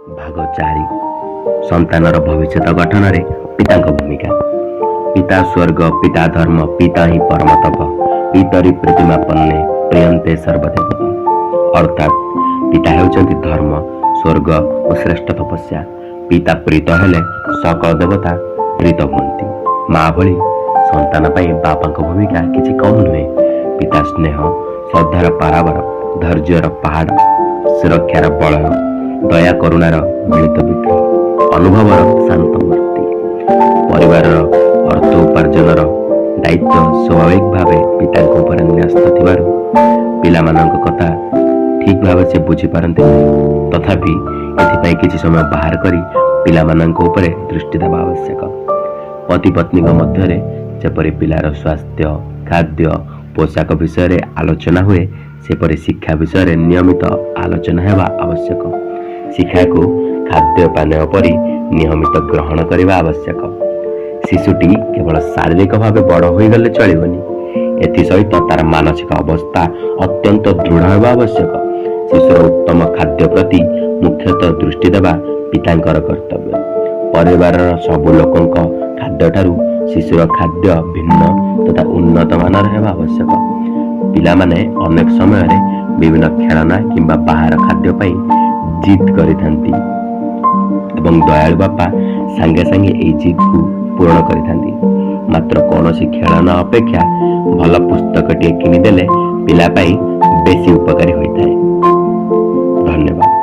भाग 4 संतानर भविष्यत गठन रे पिता भूमिका। पिता स्वर्ग, पिता धर्म, पिता ही परम तप, पितरी प्रतिमा पन्ने प्रियंते सर्वदेवता। अर्थात पिता हेउचंती धर्म, स्वर्ग और श्रेष्ठ तपस्या। पिता प्रीत हेले सकल देवता प्रीत हुअन्ति। माँ भली संतान पाई बापा भूमिका किछि कम नुहे। पिता स्नेह, श्रद्धार पारावर, धैर्यर पहाड़, सुरक्षार बलय, दया करुणार मिलित विग्रह, अनुभवर शांत मूर्ति। परिवार अर्थ उपार्जनर दायित्व स्वाभाविक भाव पिता न्यस्त थिबारु पिलामानंक कथा ठीक भाव से बुझी पारंते नहीं। तथापि एथिपाई किछि समय बाहर करी पिलामानंक उपरे दृष्टि देवा आवश्यक। पति पत्नी मध्य जेपरि पिलार स्वास्थ्य, खाद्य, पोशाक विषय आलोचना हुए सेपरि शिक्षा विषय नियमित आलोचना हेबा आवश्यक। शिक्षा को खाद्य पानीय परि नियमित ग्रहण करने आवश्यक। शिशुटी केवल शारीरिक भाव बड़ हो गले चलबनी, एसहित तार मानसिक अवस्था अत्यंत दृढ़ होगा आवश्यक। शिशुर उत्तम खाद्य प्रति मुख्यतः दृष्टि देवा पितांकर कर्तव्य। परिवार सबु लोकों खाद्य ठारू शिशुर खाद्य भिन्न तथा उन्नत मानर हेबा आवश्यक। पिला माने अनेक समय विभिन्न खेलना किंबा बाहर खाद्य पाई जिद करिथांती एवं दयालु बापा सांगे सांगे एई जिद को पूर्ण करिथांती। मात्र कौनसी खेलना अपेक्षा भल पुस्तक टे किनिदेले पिला पाई बेसी उपकारी होइथाय। धन्यवाद।